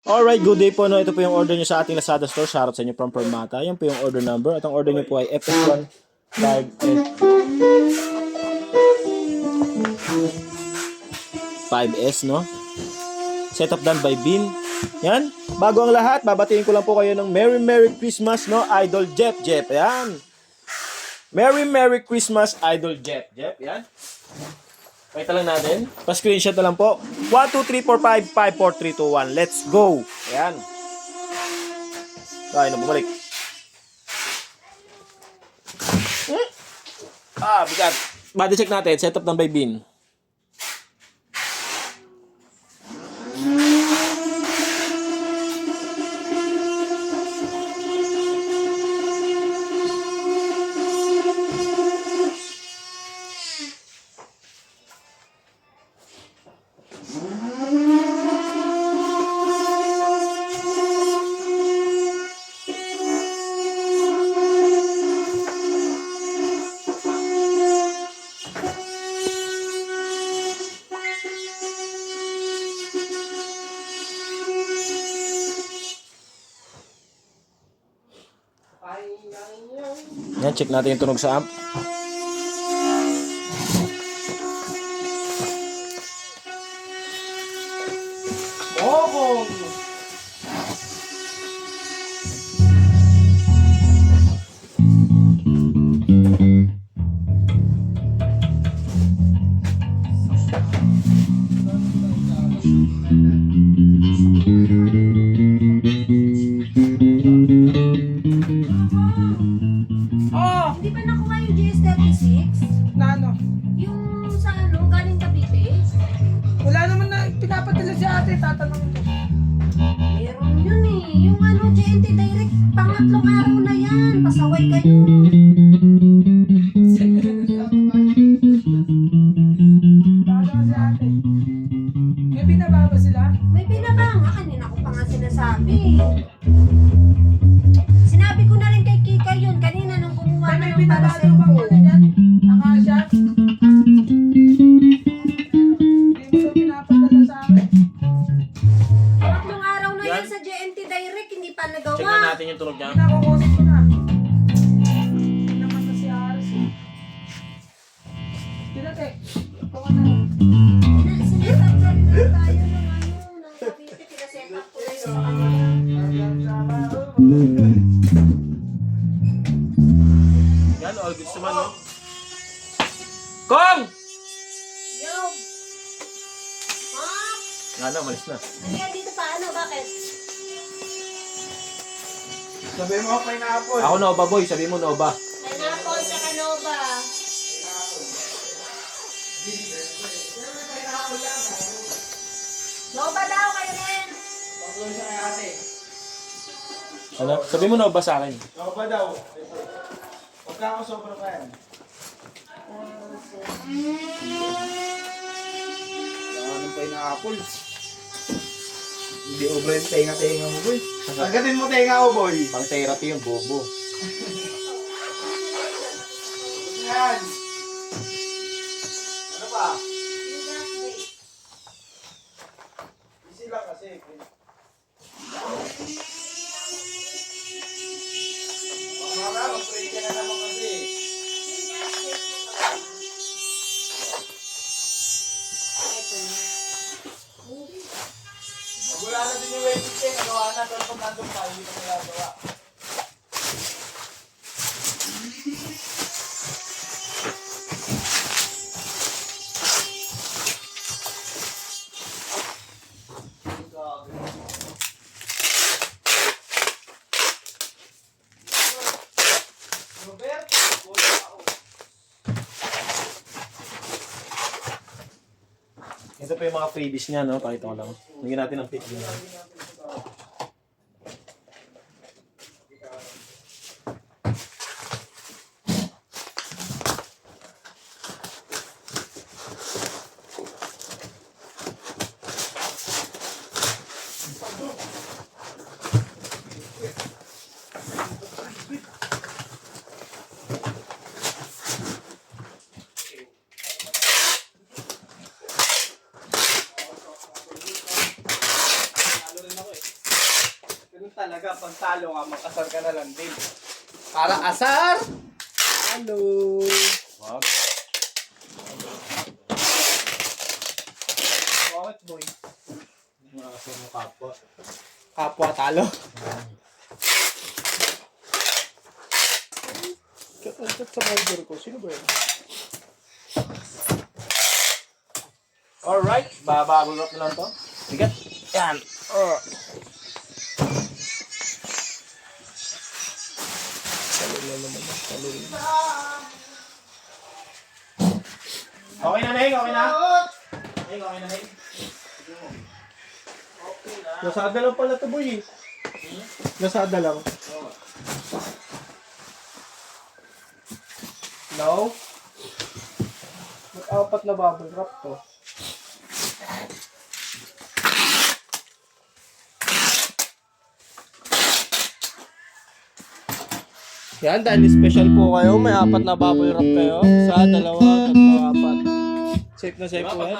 Alright, good day po. No? Ito po yung order nyo sa ating Lazada store. Shoutout sa inyo from Permata. Yan po yung order number. At ang order nyo po ay FS1 5S, no? Setup done by Bin. Yan. Bago ang lahat, babatiin ko lang po kayo ng Merry Christmas, no? Idol Jeff. Yan. Merry Christmas, Idol Jeff. Yan. Pakita lang natin. Pa-screenshot na lang po. 1, 2, 3, 4, 5, 5, 4, 3, 2, 1. Let's go. Ayan. Ay, na bumalik. Bigat. Body check natin. Setup ng by Bin. Yan, check natin yung tunog sa amp. Hindi ba nakuha yung GS36? Na ano? Yung sa ano, galing Cavite? Wala naman na pinapadala si ate, tatanungin ko. Meron yun eh. Yung ano, JNT Direct, pangatlong araw na yan. Pasaway kayo. Bago si ate. May binababa sila? May binaba nga. Kanina ko pa nga sinasabi. Sinabi ko na rin kay Kika yun. Kanina nung kumuha May na ng para binabado bang ano dyan? Akasya? Hindi mo daw pinapadala sa akin. Pangatlong araw na yan Yan. sa JNT Direct. Hindi pa Check nagawa. na natin yung tunog niya. Pinakukunin ko na. Hindi naman na si Aris. Pinate. Ito ka na. Sinetup na rin na tayo ng ano, ng Cavite. Pinasetup ko na yun sa kanya. Yan, all good naman, no? Kong! Yo! Ah! Nga na, malis na. Nandiyan dito pa, ano, bakit? Sabi mo, pineapple. Ako Nova boy, sabi mo Nova. Pineapple sa Canova. Nova daw kayo rin. Ano? Sabi mo Nova sa akin. Ako ba daw? Pagka ako sobra pa yan. Anong pineapple? Hindi obra yung tenga-tenga mo, boy. Agatin mo tenga ko, boy. Pang therapy yung bobo. Yan. Ano pa? Easy lang kasi. Mama, mag-pray ka na naman kasi. Wala na din yung waiting check. Nagawa na. Pero kung nandun pa, hindi ko nagagawa. Robert, wala ako. Ito pa yung mga freebies niya, no? Pakita ko lang. Lagyan natin ang pic din. rin ako eh. talaga. Pag talo ka, mag-asar ka na lang din. Para asar! Hello! Wag. Bakit, boy? Nakasama mo kapwa. Kapwa talo. Katantat sa rider ko. Sino ba yun? Alright. Bababol wrap na lang to. Bigat. Yan. Okay na, Neng? Okay na? Neng, okay na, Neng? Nasada lang pala to, boy. Nasada lang. No? Mag-apat na bubble wrap to. Yan, dahil special po kayo, may 4 na bubble wrap kayo. Sa 2, 3, 4. Safe na safe po yan.